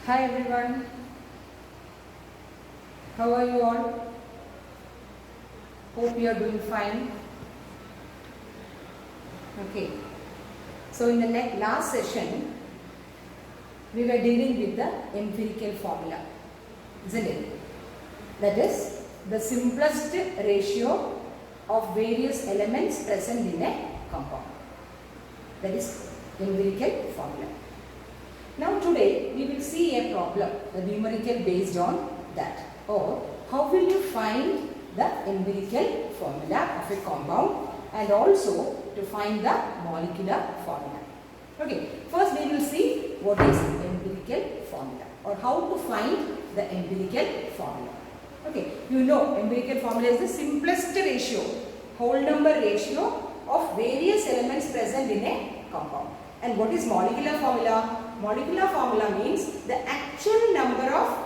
Hi everyone, how are you all? Hope you are doing fine. Okay, so in the last session, we were dealing with the empirical formula, isn't it? That is the simplest ratio of various elements present in a compound. That is empirical formula. Now today we will see a problem, the numerical based on that, or how will you find the empirical formula of a compound and also to find the molecular formula. Okay, first we will see what is empirical formula or how to find the empirical formula. Okay, you know empirical formula is the simplest ratio, whole number ratio of various elements present in a compound. And what is molecular formula? Molecular formula means the actual number of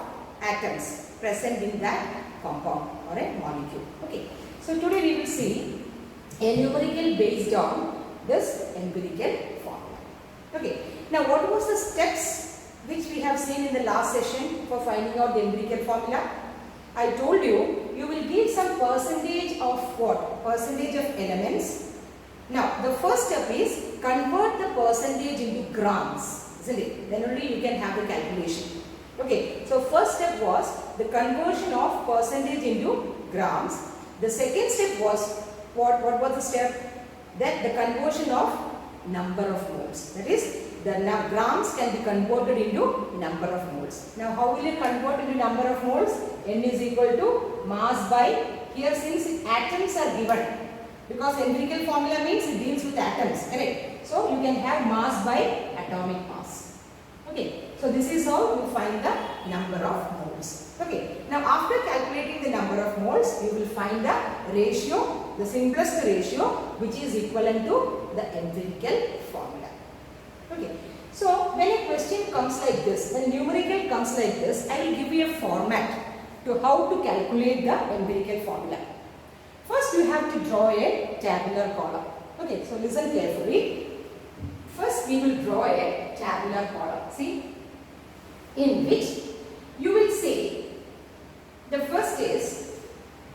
atoms present in that compound or a molecule. Okay. So today we will see a numerical based on this empirical formula. Okay. Now what was the steps which we have seen in the last session for finding out the empirical formula? I told you, you will give some percentage of what? Percentage of elements. Now the first step is convert the percentage into grams. Isn't it? Then only you can have the calculation. Okay, so first step was the conversion of percentage into grams. The second step was what was the step? That the conversion of number of moles. That is, the grams can be converted into number of moles. Now how will you convert into number of moles? N is equal to mass by, here since atoms are given, because empirical formula means it deals with atoms, correct? So you can have mass by atomic mass. Okay, so this is how you find the number of moles. Okay, now after calculating the number of moles, you will find the ratio, the simplest ratio, which is equivalent to the empirical formula. Okay, so when a question comes like this, when numerical comes like this, I will give you a format to how to calculate the empirical formula. First, you have to draw a tabular column. Okay, so listen carefully. First, we will draw a tabular column. See, in which you will say the first is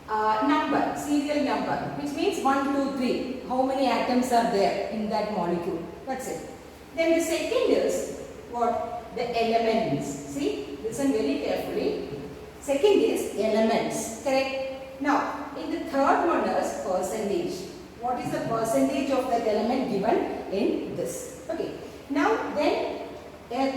number, serial number, which means 1, 2, 3. How many atoms are there in that molecule? That's it. Then the second is what? The elements. See, listen very carefully. Second is elements. Correct? Now, in the third one is percentage. What is the percentage of that element given in this? Okay. Now then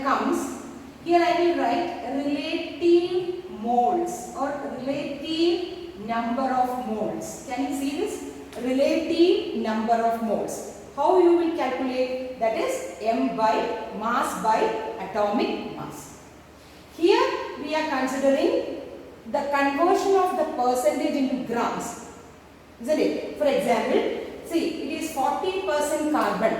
comes, here I will write relative moles or relative number of moles. Can you see this? Relative number of moles. How you will calculate? That is m by mass by atomic mass. Here we are considering the conversion of the percentage into grams, isn't it? For example, see, it is 40% carbon.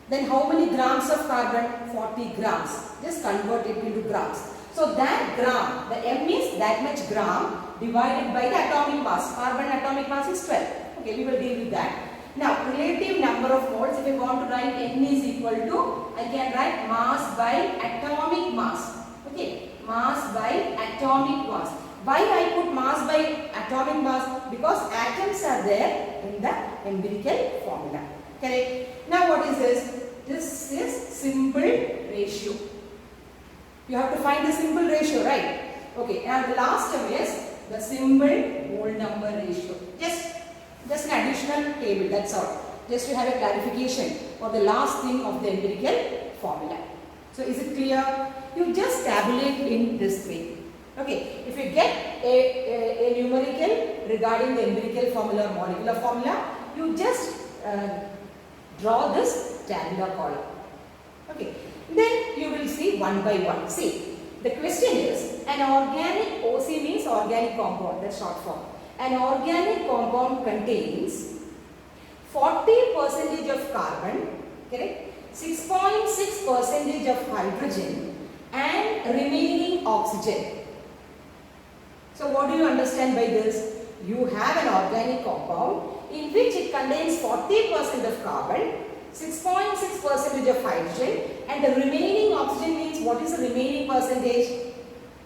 Then how many grams of carbon? 40 grams. Just convert it into grams. So that gram, the m is that much gram divided by the atomic mass. Carbon atomic mass is 12. Okay, we will deal with that. Now, relative number of moles, if I want to write n is equal to, I can write mass by atomic mass. Okay, mass by atomic mass. Why I put mass by atomic mass? Because atoms are there in the empirical formula. Correct? Now what is this? This is simple ratio. You have to find the simple ratio, right? Okay, and the last term is the simple whole number ratio. Just an additional table, that's all. Just to have a clarification for the last thing of the empirical formula. So is it clear? You just tabulate in this way. Okay, if you get a numerical regarding the empirical formula or molecular formula, you just draw this tabular column. Okay, then you will see one by one. See, the question is an organic, OC means organic compound, that's short form. An organic compound contains 40% of carbon, correct? 6.6% of hydrogen and remaining oxygen. So what do you understand by this? You have an organic compound in which it contains 40% of carbon, 6.6% of hydrogen, and the remaining oxygen means what is the remaining percentage?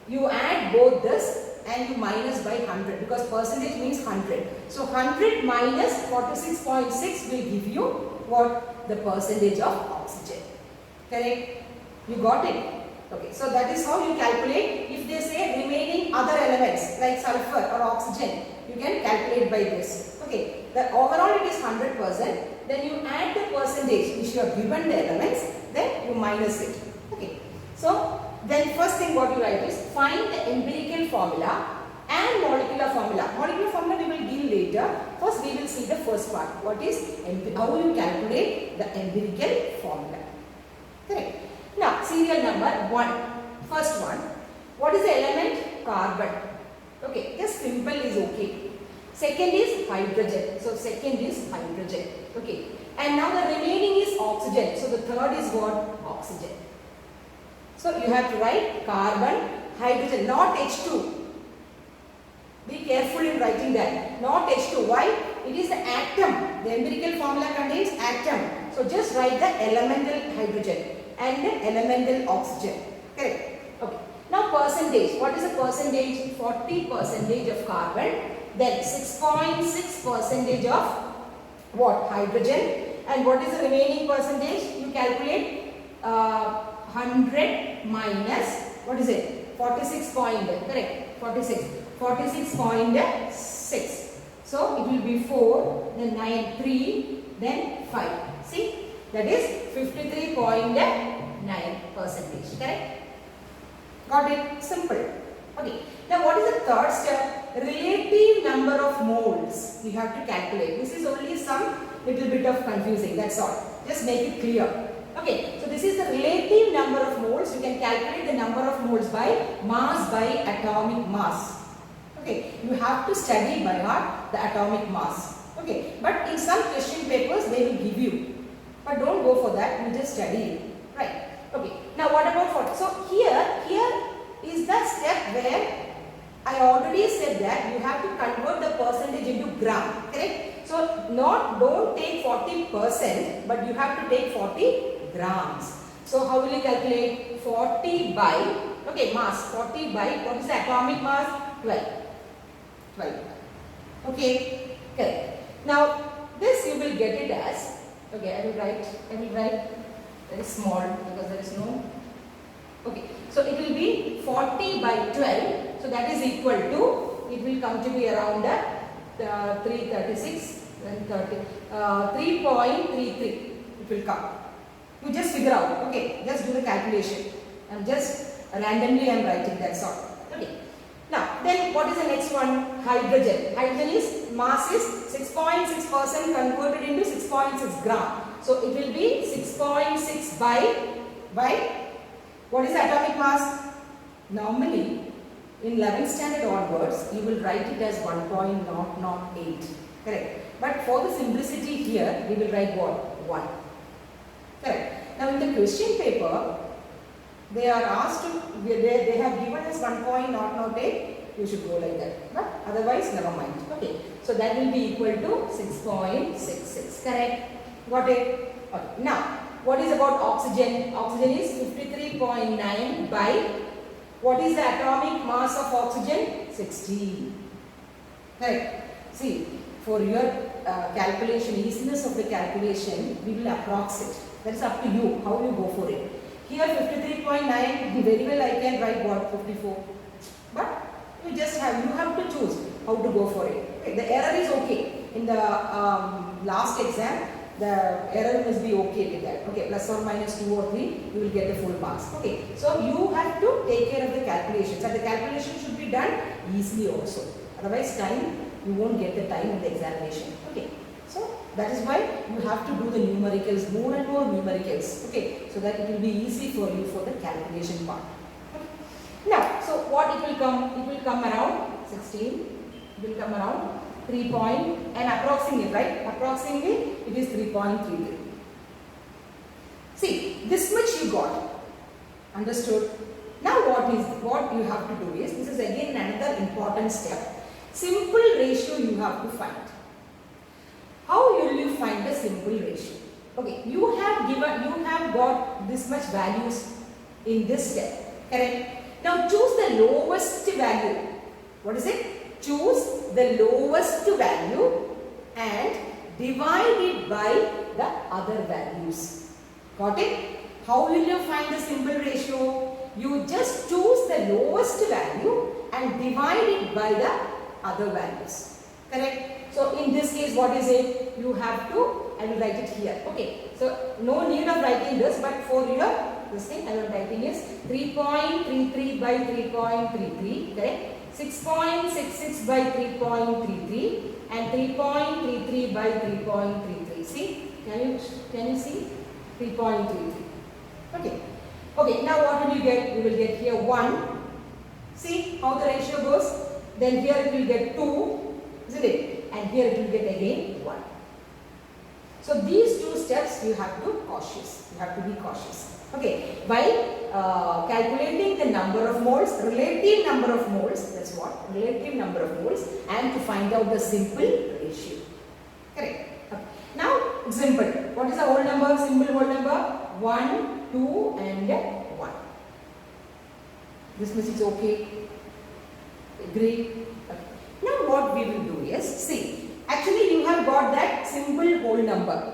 You add both this and you minus by 100 because percentage means 100. So 100 minus 46.6 will give you what? The percentage of oxygen. Correct? You got it? Okay, so that is how you calculate. If they say remaining other elements like sulfur or oxygen, you can calculate by this. Okay, the overall it is 100%. Then you add the percentage which you have given the elements, then you minus it. Okay, so then first thing what you write is find the empirical formula and molecular formula. Molecular formula we will deal later. First we will see the first part. What is how you calculate the empirical formula. Correct. Now serial number 1. First one. What is the element? Carbon. Okay, just simple is okay. Second is hydrogen. So second is hydrogen. Okay. And now the remaining is oxygen. So the third is what? Oxygen. So you have to write carbon, hydrogen, not H2. Be careful in writing that. Not H2. Why? It is the atom. The empirical formula contains atom. So just write the elemental hydrogen and the elemental oxygen. Correct? Okay. Now percentage. What is the percentage? 40% of carbon. Then 6.6% of what? Hydrogen. And what is the remaining percentage? You calculate 100 minus, what is it? 46 point, correct? 46.6. So it will be 4, then 9, 3, then 5. See? That is 53.9%. Correct? Got it? Simple. Okay. Now what is the third step? Relative number of moles we have to calculate. This is only some little bit of confusing. That's all. Just make it clear. Okay, so this is the relative number of moles. You can calculate the number of moles by mass by atomic mass. Okay, you have to study by heart the atomic mass. Okay, but in some question papers they will give you. But don't go for that, you just study it. Right. Okay, now what about 40? So here is the step where I already said that you have to convert the percentage into gram. Correct? So don't take 40%, but you have to take 40 grams. So how will you calculate? 40 by, okay, mass, 40 by, what is the atomic mass? 12. Okay, correct. Now this you will get it as, okay, I will write very small because there is no, okay. So it will be 40 by 12. So that is equal to, it will come to be around 336 and 3.33. It will come. You just figure out. Okay, just do the calculation. I'm just randomly I'm writing, that's all. Okay. Now then what is the next one? Hydrogen. Hydrogen is mass is 6.6% converted into 6.6 gram. So it will be 6.6 by what is the atomic mass? Normally in 11th standard onwards you will write it as 1.008. Correct. But for the simplicity here we will write what? 1. Correct. Now in the question paper they are asked to, they have given us 1.008, you should go like that. But otherwise never mind. Okay. So that will be equal to 6.66. Correct. Got it? Okay. Now what is about oxygen? Oxygen is 53.9 by, what is the atomic mass of oxygen? 16. Correct. See, for your calculation, easiness of the calculation, we will approximate. That is up to you, how you go for it. Here 53.9, very well I can write what? 54. But you just have, you have to choose how to go for it. Okay. The error is okay. In the last exam, the error must be okay with that. Okay, plus or minus 2 or 3, you will get the full marks. Okay, so you have to take care of the calculations, and the calculation should be done easily also. Otherwise, you won't get the time in the examination. Okay, so that is why you have to do the numericals, more and more numericals. Okay, so that it will be easy for you for the calculation part. Okay. Now, so what it will come? It will come around 16. It will come around 3 point and approximately, right? Approximately it is 3.33. See, this much you got. Understood? Now what you have to do is, this is again another important step. Simple ratio you have to find. How will you find the simple ratio? Okay, you have got this much values in this step. Correct? Now choose the lowest value. What is it? Choose the lowest value and divide it by the other values. Got it? How will you find the simple ratio? You just choose the lowest value and divide it by the other values. Correct? So in this case, what is it? You have to, I will write it here. Okay. So no need of writing this, but for your this thing I am writing is 3.33 by 3.33. Correct? 6.66 by 3.33 and 3.33 by 3.33. See? Can you see? 3.33. Okay. Okay, now what will you get? You will get here 1. See how the ratio goes? Then here it will get 2, isn't it? And here it will get again 1. So these two steps you have to be cautious. Okay, by calculating the number of moles, relative number of moles, that's what, relative number of moles, and to find out the simple ratio. Correct. Okay. Now, simple. What is the whole number? Simple whole number? 1, 2 and 1. This much is okay. Agree? Okay. Now what we will do is, see, actually you have got that simple whole number.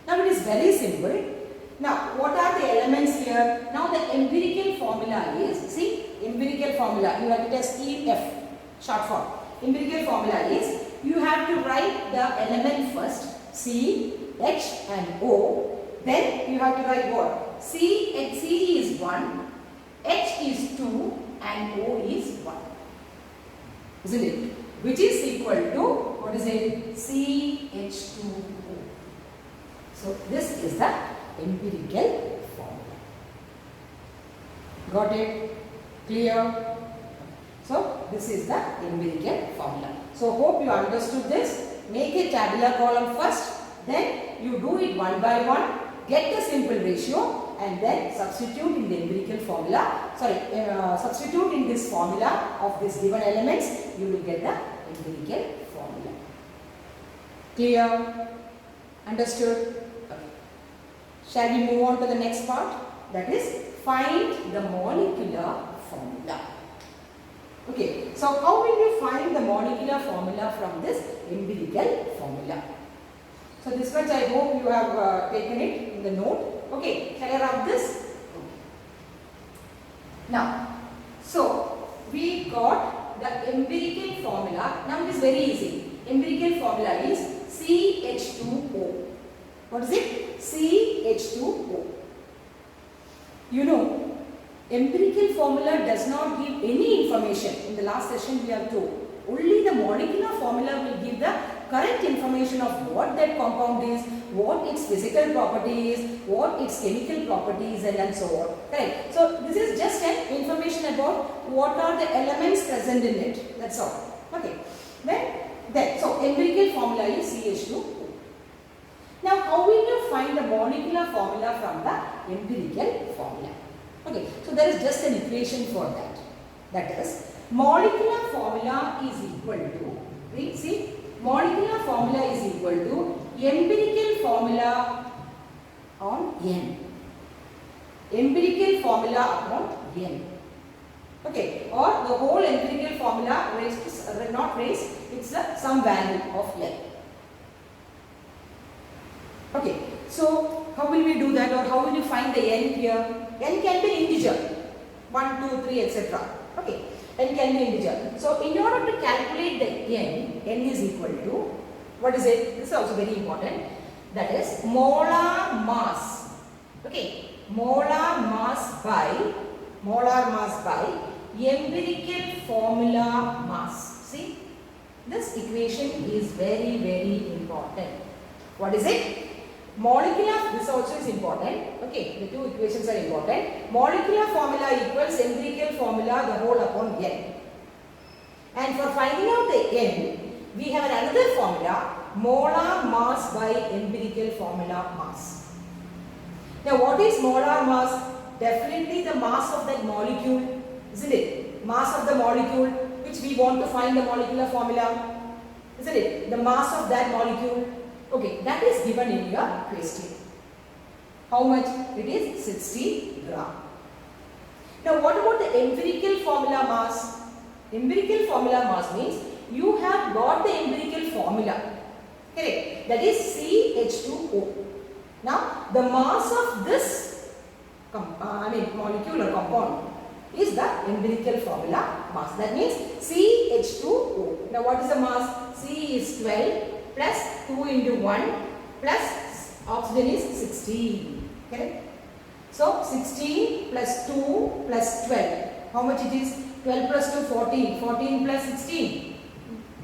Now it is very simple. Now, what are the elements here? Now, the empirical formula is, see, empirical formula, you have to test EF, short form. Empirical formula is, you have to write the element first, C, H and O. Then, you have to write what? C is 1, H is 2 and O is 1. Isn't it? Which is equal to, what is it? CH2O. So, this is the empirical formula. Got it? Clear? So, this is the empirical formula. So, hope you understood this. Make a tabular column first. Then, you do it one by one. Get the simple ratio and then substitute in the empirical formula. Substitute in this formula of this given elements. You will get the empirical formula. Clear? Understood? Shall we move on to the next part? That is, find the molecular formula. Okay, so how will you find the molecular formula from this empirical formula? So this much I hope you have taken it in the note. Okay, shall I rub this? Okay. Now, so we got the empirical formula. Now it is very easy. Empirical formula is CH2O. What is it? CH2O. You know, empirical formula does not give any information. In the last session we have told. Only the molecular formula will give the correct information of what that compound is, what its physical properties, what its chemical properties and so on. Right. So this is just an information about what are the elements present in it. That's all. Okay. Then so empirical formula is CH2O. Now, how will you find the molecular formula from the empirical formula? Okay, so there is just an equation for that. That is, molecular formula is equal to, see, molecular formula is equal to empirical formula on N. Empirical formula upon N. Okay, or the whole empirical formula raised to, not raised, it's some value of N. Okay, so how will we do that, or how will you find the N here? N can be integer, 1, 2, 3, etc. Okay, N can be integer. So in order to calculate the N is equal to, what is it? This is also very important. That is molar mass. Okay, molar mass by empirical formula mass. See, this equation is very, very important. What is it? Molecular, this also is important. Okay, the two equations are important. Molecular formula equals empirical formula the whole upon N. And for finding out the N, we have another formula, molar mass by empirical formula mass. Now what is molar mass? Definitely the mass of that molecule, isn't it? Mass of the molecule which we want to find the molecular formula, isn't it? The mass of that molecule. Okay, that is given in your question. How much? It is 60 gram. Now what about the empirical formula mass? Empirical formula mass means you have got the empirical formula, correct? That is CH2O. Now the mass of this molecule or compound is the empirical formula mass. That means CH2O. Now what is the mass? C is 12 plus 2 into 1 plus oxygen is 16. Correct? So 16 plus 2 plus 12. How much it is? 12 plus 2, 14. 14 plus 16.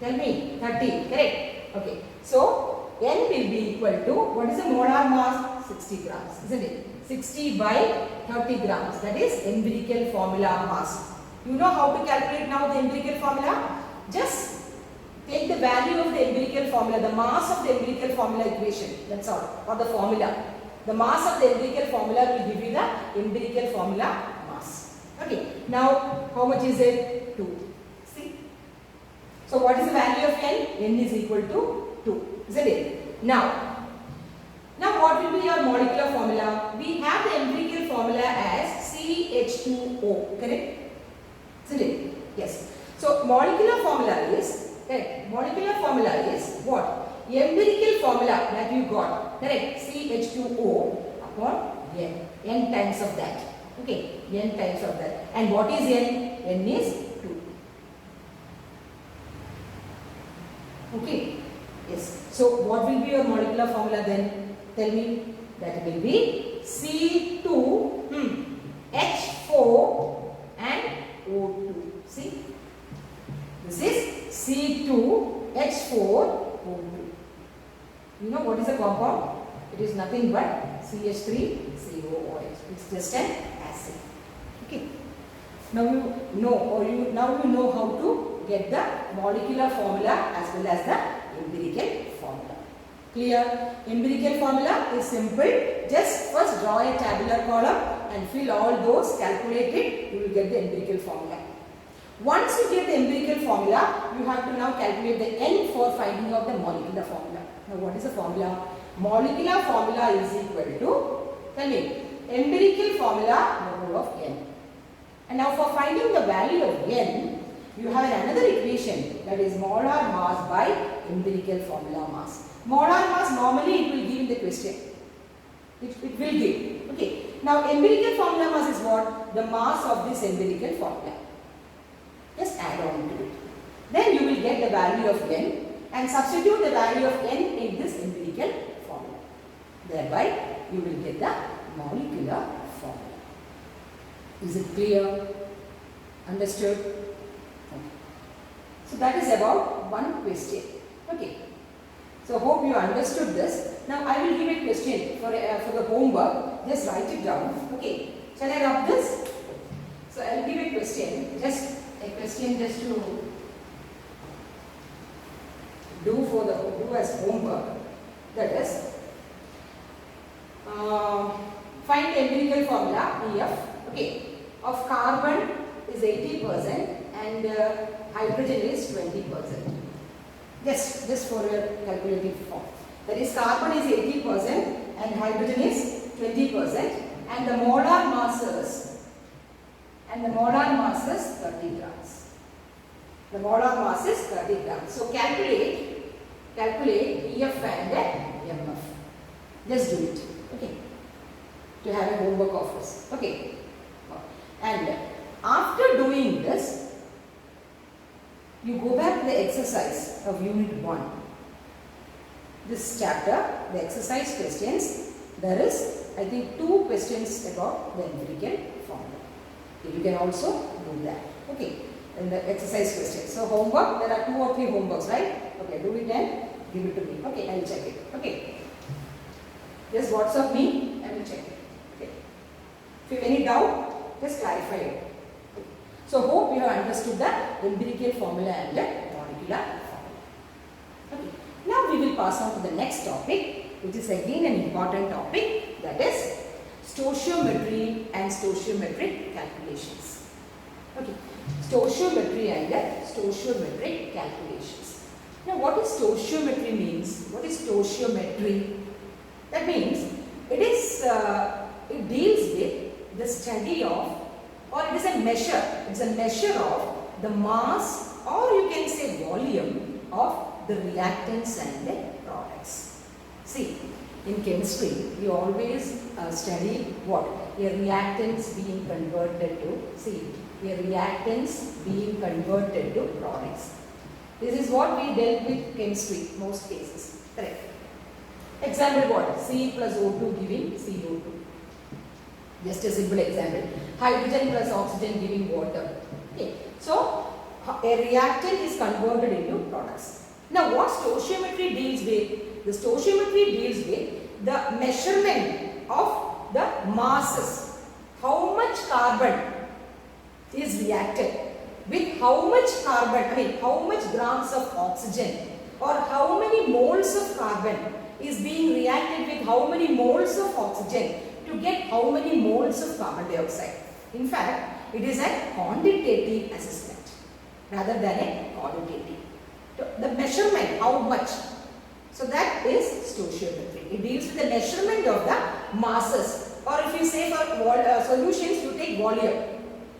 Tell me. 30. Correct? Okay. So N will be equal to, what is the molar mass? 60 grams. Isn't it? 60 by 30 grams. That is empirical formula mass. You know how to calculate now the empirical formula? Just take the value of the empirical formula, the mass of the empirical formula equation. That's all. Or the formula. The mass of the empirical formula will give you the empirical formula mass. Okay. Now, how much is it? 2. See? So, what is the value of N? N is equal to 2. Isn't it? Now what will be your molecular formula? We have the empirical formula as CH2O. Correct? Isn't it? Yes. So, molecular formula is, correct? Molecular formula is what? Empirical formula that you got, correct? CH2O upon N. N times of that. Okay, N times of that. And what is N? N is 2. Okay, yes. So what will be your molecular formula then? Tell me. That will be C2, H4 and O2. See? This is C2, H4, O2. You know what is a compound? It is nothing but CH3COOH. It's just an acid. Okay. Now you know how to get the molecular formula as well as the empirical formula. Clear? Empirical formula is simple. Just first draw a tabular column and fill all those, calculate it, you will get the empirical formula. Once you get the empirical formula, you have to now calculate the N for finding out the molecular formula. Now what is the formula? Molecular formula is equal to, tell me, empirical formula mole of N. And now for finding the value of N, you have another equation, that is molar mass by empirical formula mass. Molar mass normally it will give in the question. It will give. Okay. Now empirical formula mass is what? The mass of this empirical formula. Just add on to it. Then you will get the value of N and substitute the value of N in this empirical formula. Thereby you will get the molecular formula. Is it clear? Understood? Okay. So that is about one question. Okay. So hope you understood this. Now I will give a question for the homework. Just write it down. Okay. Shall I rub this? So I will give a question. Just to do as homework. That is, find the empirical formula EF. Okay. Of carbon is 80% and hydrogen is 20%. Just for your calculative form. That is, carbon is 80% and hydrogen is 20%, and the molar masses 30 grams. The molar mass is 30 grams. So calculate EF and MF. Just do it. Okay. To have a homework of this. Okay. And after doing this, you go back to the exercise of unit 1. This chapter, the exercise questions, there is, I think, 2 questions about the empirical formula. You can also do that. Okay. In the exercise questions. So homework, there are 2 or 3 homeworks, right? Okay, do it and give it to me. Okay, I will check it. Okay. Just WhatsApp me, I will check it. Okay. If you have any doubt, just clarify it. So hope you have understood the empirical formula and the molecular formula. Okay. Now we will pass on to the next topic, which is again an important topic, that is stoichiometry and stoichiometric calculations. Okay. Stoichiometry and stoichiometric calculations. Now what is stoichiometry means? What is stoichiometry? That means it deals with the study of or it is a measure. It's a measure of the mass, or you can say volume of the reactants and the products. See, in chemistry, we always study what? A reactants being converted to products. This is what we dealt with chemistry most cases. Correct. Example what? C plus O2 giving CO2. Just a simple example. Hydrogen plus oxygen giving water. Okay. So, a reactant is converted into products. Now, what stoichiometry deals with? The stoichiometry deals with the measurement of the masses. How much carbon is reacted with how much carbon, how much grams of oxygen, or how many moles of carbon is being reacted with how many moles of oxygen to get how many moles of carbon dioxide. In fact, it is a quantitative assessment rather than a qualitative. The measurement, how much. So that is stoichiometry. It deals with the measurement of the masses. Or if you say for solutions, you take volume.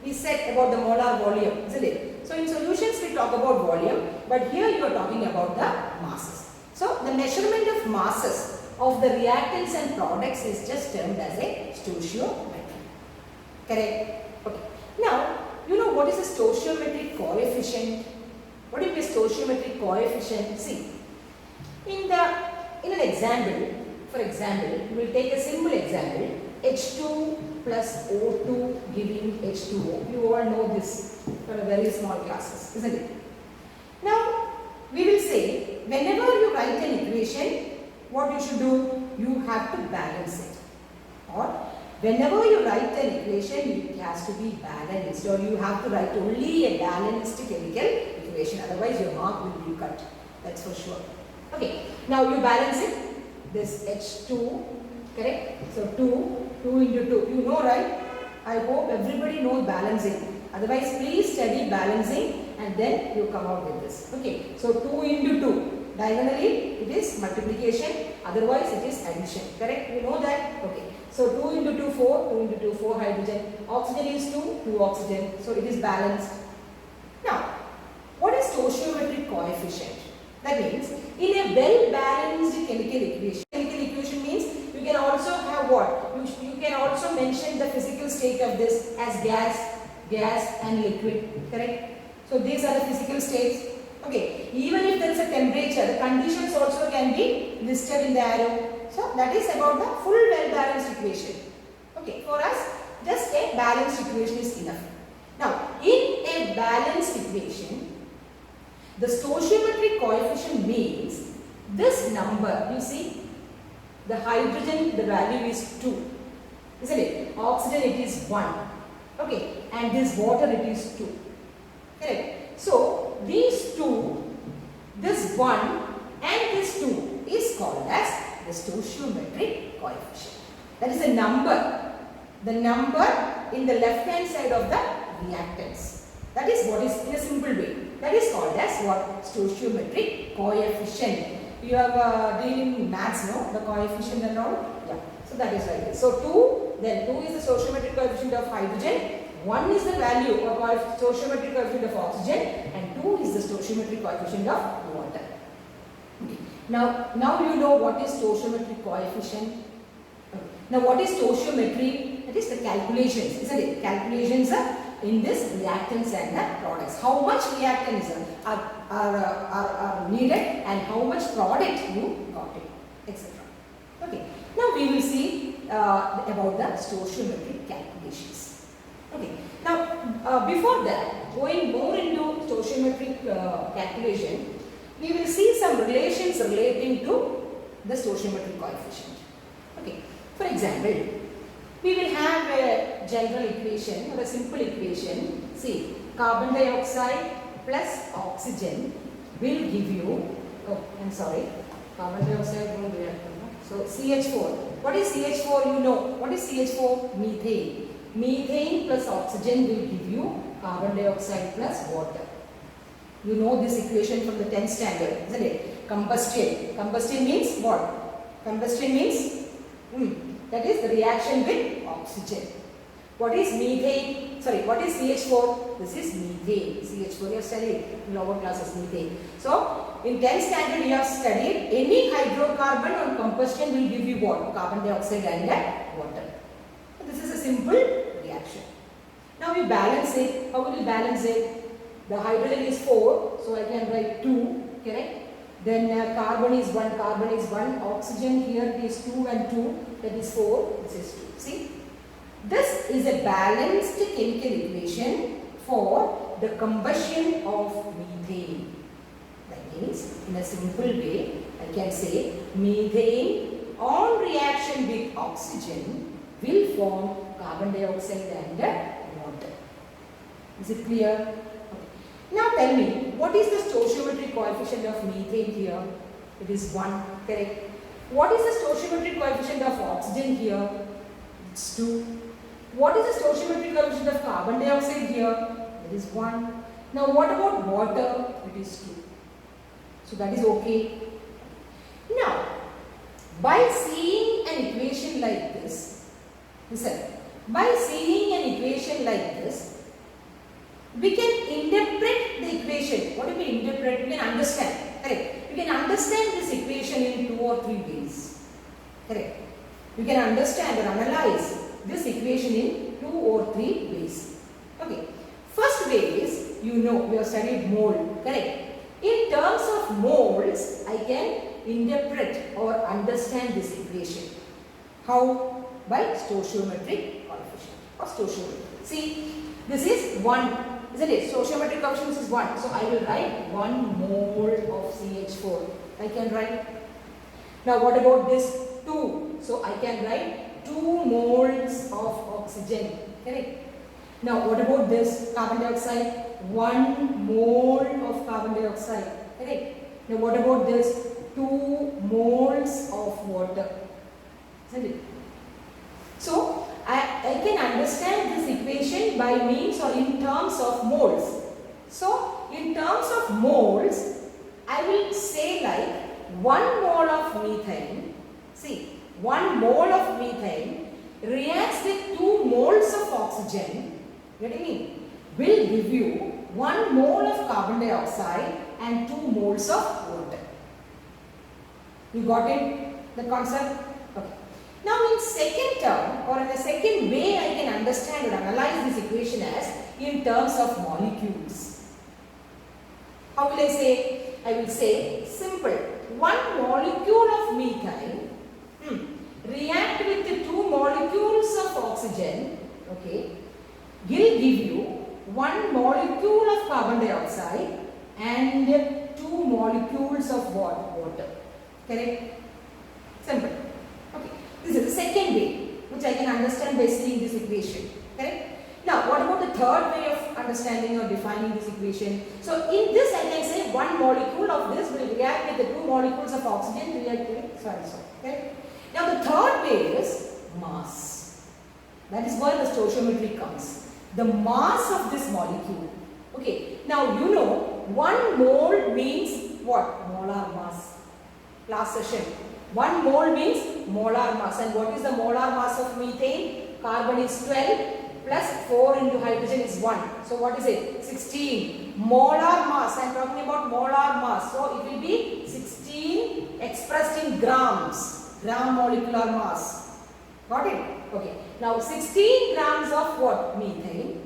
We said about the molar volume, isn't it? So in solutions we talk about volume, but here you are talking about the masses. So the measurement of masses of the reactants and products is just termed as a stoichiometry. Correct? Okay. Now, you know what is a stoichiometric coefficient? What is a stoichiometric coefficient? See, in an example, for example, we will take a simple example, H2 plus O2 giving H2O. You all know this from very small classes, isn't it? Now, we will say, whenever you write an equation, what you should do? You have to balance it. Or, whenever you write an equation, it has to be balanced, or you have to write only a balanced chemical equation, otherwise your mark will be cut. That's for sure. Okay, now you balance it. This H2, correct? So 2 into 2. You know, right? I hope everybody knows balancing. Otherwise, please study balancing and then you come out with this. Okay, so 2 into 2. Diagonally, it is multiplication. Otherwise, it is addition. Correct? You know that? Okay. So 2 into 2, 4. 2 into 2, 4 hydrogen. Oxygen is 2 oxygen. So it is balanced. Now, what is stoichiometric coefficient? That means, in a well-balanced chemical equation means you can also have what? You can also mention the physical state of this as gas and liquid. Correct? So these are the physical states. Okay. Even if there is a temperature, the conditions also can be listed in the arrow. So that is about the full well-balanced equation. Okay. For us, just a balanced equation is enough. Now, in a balanced equation, the stoichiometric coefficient means this number, you see, the hydrogen, the value is 2, isn't it? Oxygen, it is 1. Okay, and this water, it is 2. Correct. So, these two, this 1 and this 2 is called as the stoichiometric coefficient. That is a number. The number in the left hand side of the reactants. That is what is in a simple way. That is called as what? Stoichiometric coefficient. You have dealing maths, no? The coefficient and all. Yeah. So that is like this. So 2, then 2 is the stoichiometric coefficient of hydrogen. 1 is the value of stoichiometric coefficient of oxygen, and 2 is the stoichiometric coefficient of water. Okay. Now you know what is stoichiometric coefficient. Okay. Now what is stoichiometry? That is the calculations, isn't it? Calculations in this reactants and the products. How much reactants are needed and how much product you got it, etc. Okay. Now we will see about the stoichiometric calculations. Okay. Now before that, going more into stoichiometric calculation, we will see some relations relating to the stoichiometric coefficient. Okay. For example, we will have a general equation or a simple equation. See, carbon dioxide plus oxygen will give you, carbon dioxide won't react. So CH4. What is CH4? You know. What is CH4? Methane. Methane plus oxygen will give you carbon dioxide plus water. You know this equation from the 10th standard, isn't it? Combustion. Combustion means what? Combustion means that is the reaction with oxygen. What is methane? What is CH4? This is methane. CH4 you have studied in lower classes, methane. So in 10th standard you have studied any hydrocarbon on combustion will give you what? Carbon dioxide and water. This is a simple reaction. Now we balance it. How will we balance it? The hydrogen is 4, so I can write 2, correct? Then carbon is 1, oxygen here is 2 and 2, that is 4, this is 2. See? This is a balanced chemical equation for the combustion of methane. That means, in a simple way, I can say methane on reaction with oxygen will form carbon dioxide and water. Is it clear? Okay. Now tell me, what is the stoichiometric coefficient of methane here? It is 1, correct? What is the stoichiometric coefficient of oxygen here? It's 2. What is the stoichiometric coefficient of carbon dioxide here? It is 1. Now what about water? It is 2. So that is okay. Now, by seeing an equation like this, listen, by seeing an equation like this, we can interpret the equation. What do we interpret? We can understand. Correct. We can understand this equation in 2 or 3 ways. Correct. We can understand or analyze this equation in 2 or 3 ways. Okay. First way is, you know, we have studied mole. Correct. In terms of moles, I can interpret or understand this equation. How? By stoichiometric coefficient or stoichiometry. See, this is 1, isn't it? Stoichiometric coefficient is 1. So I will write 1 mole of CH4. I can write. Now what about this 2? So I can write 2 moles of oxygen. Correct? Now what about this carbon dioxide? 1 mole of carbon dioxide. Correct? Now what about this? 2 moles of water. Isn't it? So, I can understand this equation by means or in terms of moles. So, in terms of moles, I will say like 1 mole of methane. See, 1 mole of methane reacts with 2 moles of oxygen. Getting me? Will give you 1 mole of carbon dioxide and 2 moles of water. You got it? The concept? Okay. Now in second term or in a second way I can understand or analyze this equation as in terms of molecules. How will I say? I will say simple. 1 molecule of methane react with the 2 molecules of oxygen, okay, will give you 1 molecule of carbon dioxide and 2 molecules of water. Correct? Simple. Okay. This is the second way which I can understand by seeing this equation. Correct? Now, what about the third way of understanding or defining this equation? So, in this I can say 1 molecule of this will react with the 2 molecules of oxygen react with so and so. Okay? Now, the third way is mass. That is where the stoichiometry comes. The mass of this molecule. Okay. Now, you know 1 mole means what? Molar mass. Last session. 1 mole means molar mass. And what is the molar mass of methane? Carbon is 12 plus 4 into hydrogen is 1. So what is it? 16. Molar mass. I am talking about molar mass. So it will be 16 expressed in grams. Gram molecular mass. Got it? Okay. Now 16 grams of what? Methane.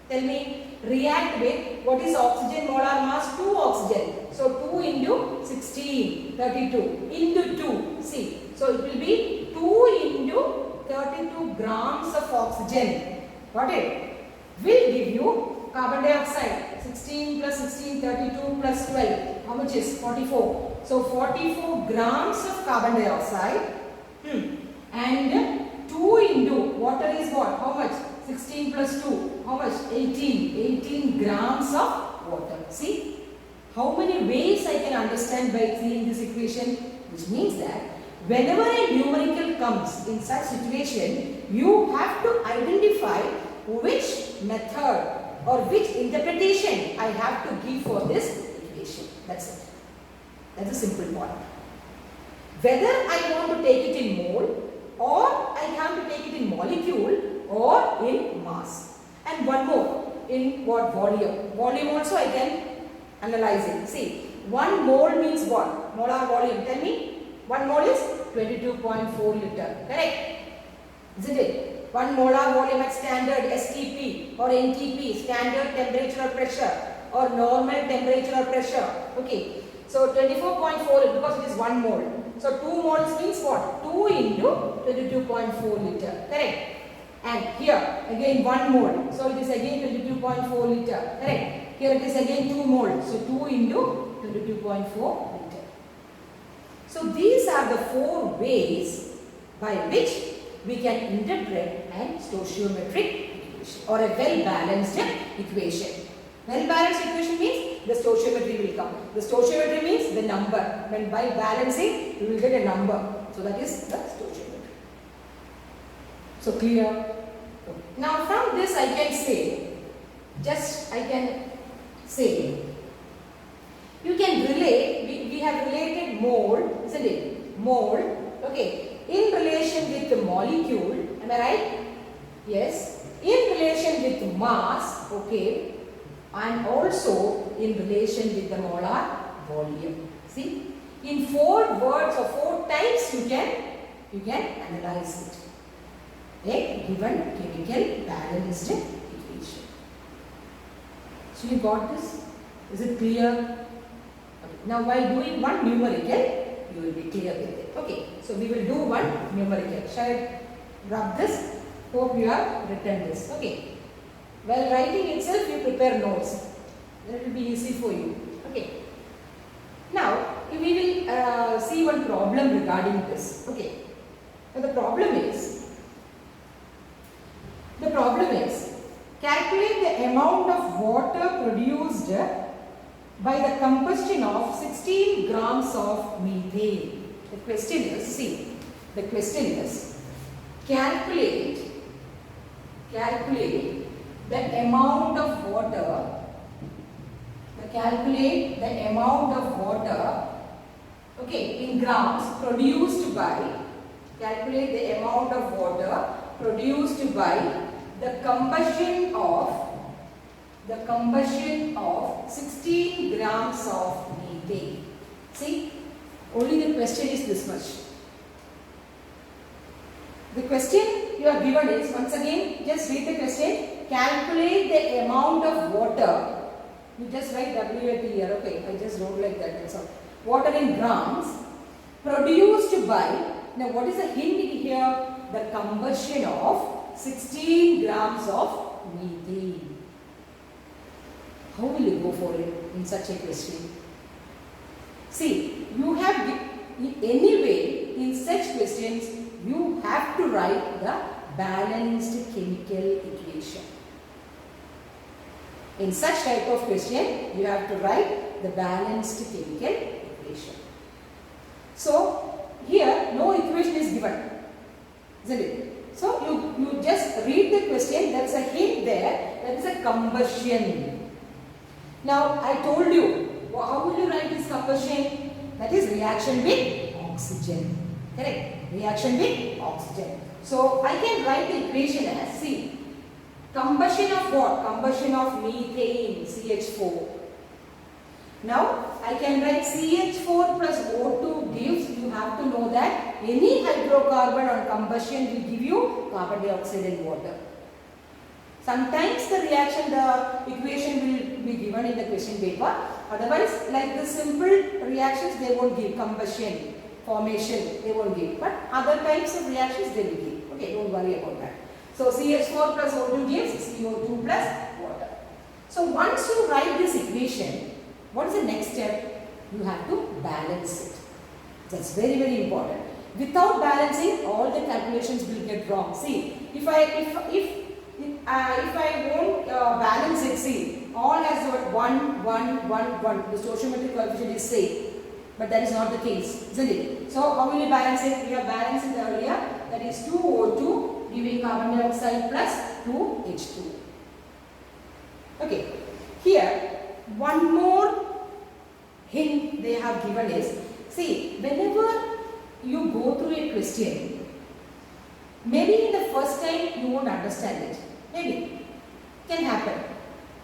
Tell me. React with what is oxygen molar mass? 2 oxygen. So 2 into 16, 32 into 2. See, so it will be 2 into 32 grams of oxygen. Got it? Will give you carbon dioxide. 16 plus 16, 32 plus 12. How much is? 44. So 44 grams of carbon dioxide. And 2 into water is what? How much? 16 plus 2. How much? 18. 18 grams of water. See? How many ways I can understand by seeing this equation? Which means that whenever a numerical comes in such situation, you have to identify which method or which interpretation I have to give for this equation. That's it. That's a simple point. Whether I want to take it in mole or I have to take it in molecule or in mass. And one more. in what volume. Volume also I can analyze it. See, 1 mole means what? Molar volume. Tell me. 1 mole is 22.4 liter. Correct? Isn't it? 1 molar volume at standard STP or NTP, standard temperature or pressure, or normal temperature or pressure. Okay. So 24.4 because it is 1 mole. So 2 moles means what? 2 into 22.4 liter. Correct? And here again 1 mole. So it is again 22.4 liter. Correct? Here it is again 2 mole. So 2 into 22.4 liter. So these are the 4 ways by which we can interpret a stoichiometric equation or a well-balanced equation. Well-balanced equation means the stoichiometry will come. The stoichiometry means the number. When by balancing, you will get a number. So that is the stoichiometry. So clear? Now from this I can say, you can relate, we have related mole, isn't it? Mole, okay, in relation with the molecule, am I right? Yes. In relation with mass, okay, and also in relation with the molar volume. See, in 4 words or 4 times you can analyze it. A given chemical balanced equation. So you got this? Is it clear? Okay. Now while doing one numerical, you will be clear with it. Okay. So we will do one numerical. Shall I rub this? Hope you have written this. Okay. While writing itself, you prepare notes. Then it will be easy for you. Okay. Now we will see one problem regarding this. Okay. Now the problem is calculate the amount of water produced by the combustion of 16 grams of methane. The question is, calculate the amount of water, okay, in grams produced by, calculate the amount of water produced by the combustion of 16 grams of methane. See, only the question is this much. The question you are given is, once again, just read the question. Calculate the amount of water. You just write WAT here. Okay, I just wrote like that. That's all. Water in grams produced by. Now, what is the hint here? The combustion of 16 grams of methane. How will you go for it in such a question? See, you have, anyway, in such questions, you have to write the balanced chemical equation. In such type of question, you have to write the balanced chemical equation. So, here no equation is given, isn't it? So, you just read the question, there is a hint there, that is a combustion. Now, I told you, how will you write this combustion? That is reaction with oxygen. Correct? Reaction with oxygen. So, I can write the equation as, see, combustion of what? Combustion of methane, CH4. Now, I can write CH4 plus O2 gives, you have to know that any hydrocarbon on combustion will give you carbon dioxide and water. Sometimes the equation will be given in the question paper. Otherwise, like the simple reactions, they won't give. Combustion, formation, they won't give. But other types of reactions, they will give. Okay, don't worry about that. So, CH4 plus O2 gives CO2 plus water. So, once you write this equation, what is the next step? You have to balance it. That's very, very important. Without balancing, all the calculations will get wrong. See, if I won't balance it, see, all has got 1, 1, 1, 1. The stoichiometric coefficient is same. But that is not the case, isn't it? So, how will you balance it? We have balanced it earlier. That is 2O2 giving carbon dioxide plus 2H2. Okay. Here, one more hint they have given is, see, whenever you go through a question, maybe in the first time you won't understand it. Maybe. Can happen.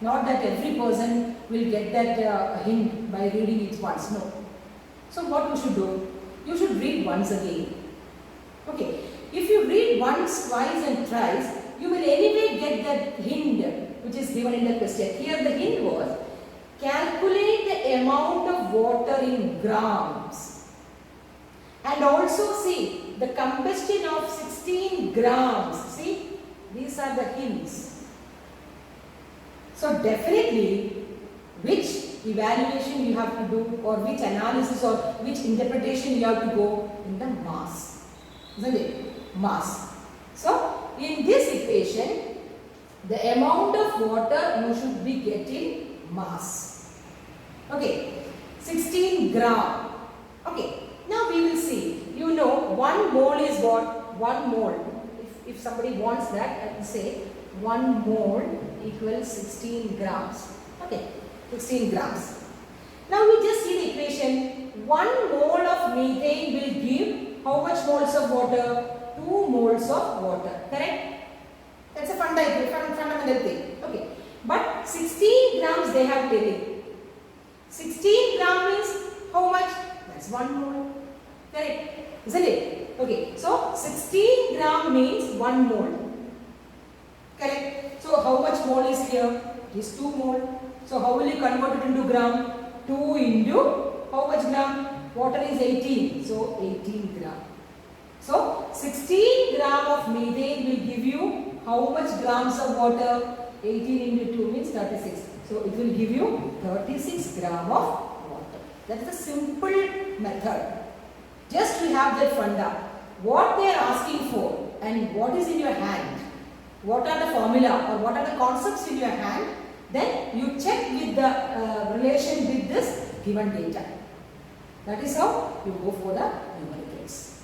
Not that every person will get that hint by reading it once. No. So what you should do? You should read once again. Okay. If you read once, twice and thrice, you will anyway get that hint which is given in the question. Here the hint was, calculate the amount of water in grams. And also see the combustion of 16 grams. See, these are the hints. So definitely, which evaluation you have to do, or which analysis or which interpretation you have to go in the mass. Isn't it? Mass. So in this equation, the amount of water you should be getting mass. Okay, 16 gram. Okay, now we will see. You know, 1 mole is what? 1 mole. If somebody wants that, I will say 1 mole equals 16 grams. Okay, 16 grams. Now we just see the equation. 1 mole of methane will give how much moles of water? 2 moles of water. Correct? That's a fundamental thing. Okay. But 16 grams they have taken. 16 gram means how much? That's 1 mole. Correct? Isn't it? Okay. So 16 gram means 1 mole. Correct? So how much mole is here? It is 2 mole. So how will you convert it into gram? 2 into how much gram? Water is 18. So 18 gram. So 16 gram of methane will give you how much grams of water? 18 into 2 means 36. So it will give you 36 gram of water. That is a simple method. Just we have that funda. What they are asking for and what is in your hand, what are the formula or what are the concepts in your hand, then you check with the relation with this given data. That is how you go for the numericals.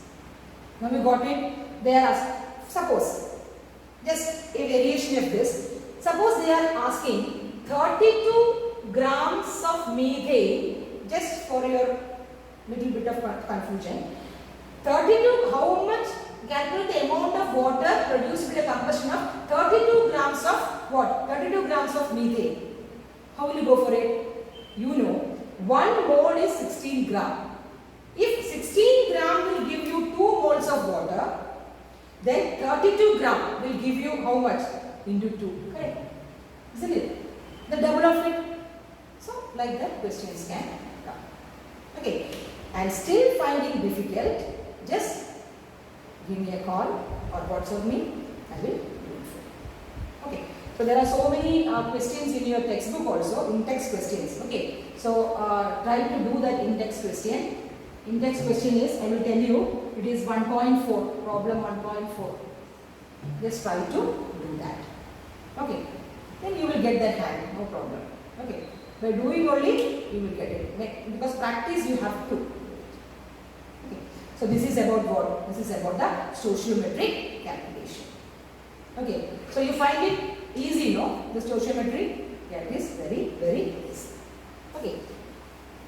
Now we got it. They are asked, suppose, just a variation of this. Suppose they are asking 32 grams of methane, just for your little bit of confusion. 32, how much? Calculate the amount of water produced with a combustion of 32 grams of what? 32 grams of methane. How will you go for it? You know, 1 mole is 16 gram. If 16 gram will give you 2 moles of water, then 32 gram will give you how much? Into 2. Correct? Isn't it? The double of it. So, like that questions can come. Okay. And still finding difficult, just give me a call or WhatsApp me. I will do it for you. Okay. So, there are so many questions in your textbook also, in-text questions. Okay. So, try to do that in-text question. In-text question is, I will tell you, it is 1.4, problem 1.4. Just try to do that. Okay. Then you will get that hand, no problem. Okay. By doing only, you will get it. Because practice you have to. Okay. So this is about what? This is about the stoichiometric calculation. Okay. So you find it easy, no? The stoichiometry? Yeah, it is very, very easy. Okay.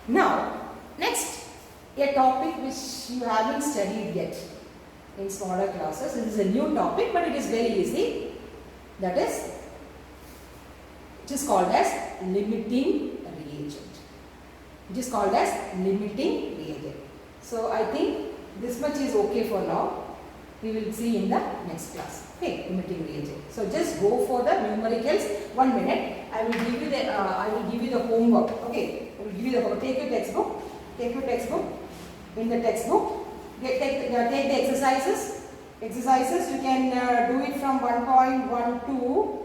Now, next, a topic which you haven't studied yet in smaller classes. This is a new topic, but it is very easy. That is, it is called as limiting reagent. It is called as limiting reagent. So I think this much is okay for now. We will see in the next class. Okay, limiting reagent. So just go for the numericals. 1 minute. I will give you the homework. Okay, I will give you the homework. Take your textbook. Take your textbook. In the textbook, take the exercises. Exercises you can do it from 1.1 to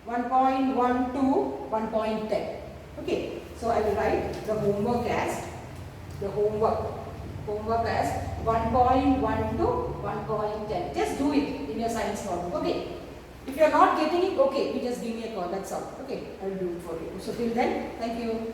1.10. Okay, so I will write the homework as 1.1 to 1.10. Just do it in your science notebook. Okay. If you are not getting it, okay, you just give me a call. That's all. Okay, I will do it for you. So till then, thank you.